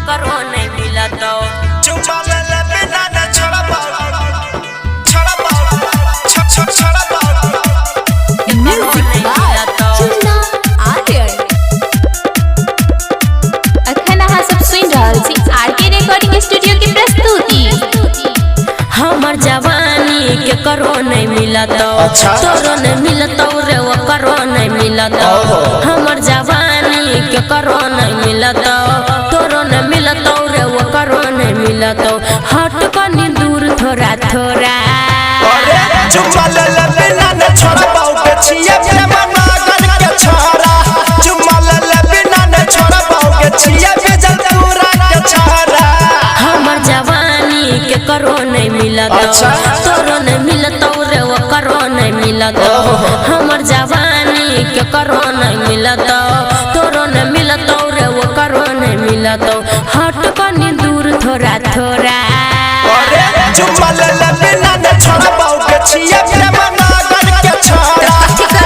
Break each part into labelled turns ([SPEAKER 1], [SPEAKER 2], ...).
[SPEAKER 1] करो नहीं मिला तो
[SPEAKER 2] चुमा ले बिना न छोड़ा पाओ
[SPEAKER 3] Music by Chunna Aryan। अखन अहाँ सब सुनि रहल छी आरके रिकॉर्डिंग स्टूडियो की प्रस्तुति।
[SPEAKER 1] हमर जवानी के करो नहीं मिला तो तोरो नहीं मिला तो रे वो करो नहीं मिला तो हमर जवानी के करो नहीं मिला तो तोरो नहीं मिला तो रे वो करो नहीं मिला तो हट कनी दूर थोड़ा थोड़ा
[SPEAKER 2] चुमा ले बिना न छोड़ा पाओ के छिए प्रेम नागर के छोरा चुमा ले बिना न छोड़ा पाओ के छिए बेजल पूरा के छोरा
[SPEAKER 1] हमर जवानी के करो नहीं मिला तो तोरो नहीं मिला तो रे वो करो नहीं मिला तो हमर जवानी के करो नहीं मिला तो तोरो नहीं मिला तो रे वो करो नहीं मिला तो हट कनी दूर थोड़ा थोड़ा
[SPEAKER 2] चुमा ले बिना न छोड़ा पाओ के छिए प्रेम नागर के छोरा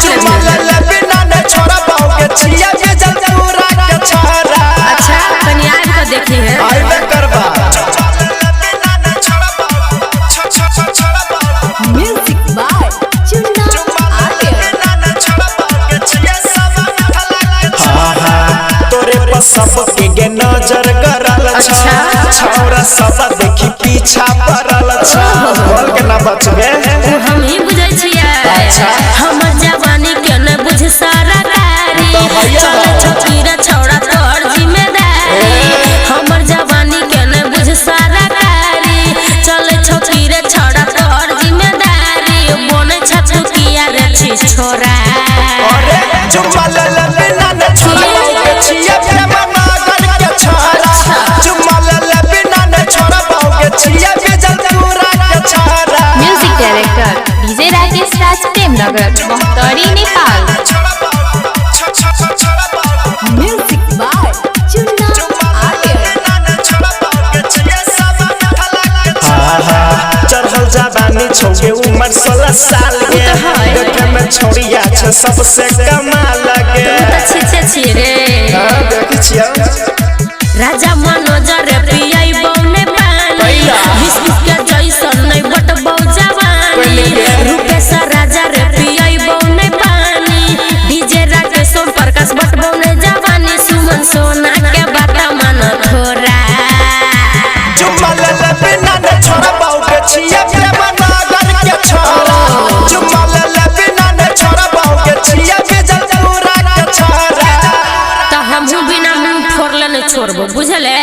[SPEAKER 2] चुमा ले बिना न छोड़ा पाओ के छिए बेजल पूरा के छोरा
[SPEAKER 1] अच्छा कनी आज को देखी है
[SPEAKER 2] आइबे करबा
[SPEAKER 3] Music by Chunna Aryan।
[SPEAKER 2] तोरे पर सबके गे नजर करल छ छौरा सब देखी पीछा पड़ल छ बोल के ना बचबे
[SPEAKER 1] हम ही बुझै छियै हमर जवानी के न बुझ सारा कारी चले छकीरा छौड़ा तोर जिम्मेदारी हमर जवानी के न बुझ सारा कारी चले छकीरा छौड़ा तोर जिम्मेदारी बोने छछु किया रे छी छोरा
[SPEAKER 2] चुमा ले बिना न छोड़ा के छिए प्रेम नागर के छोरा चुमा ले बिना न छोड़ा के छिए बेजल पूरा के छोरा
[SPEAKER 3] music director DJ Rakesh Raj Premnagar Mohtari Nepal. Music by Chunna Aryan.
[SPEAKER 2] चढ़ल जवानी छौके उम्र 16 साल के देखे में छोड़िया छ सबसे कमाल लगे
[SPEAKER 1] छी रे
[SPEAKER 2] देखी छिया
[SPEAKER 1] राजा मनोज रे पियाई बौने पानी बिस्कुट के जैसन नहीं बटबौ जवानी रूपेश राजा रे पियाई बौने पानी डीजे राकेश सोम प्रकाश बटबौ ने जवानी सुमन सोना के बात मन थोड़ा
[SPEAKER 2] चुमा ले बिना न छोड़ा पाओ के छिए प्रेम नागर के छोरा चुमा ले बिना न छोड़ा पाओ के छिए बेजल पूरा के छोरा
[SPEAKER 1] तो हम बिना मुंह फोड़ले नहीं छोड़बो बुझले।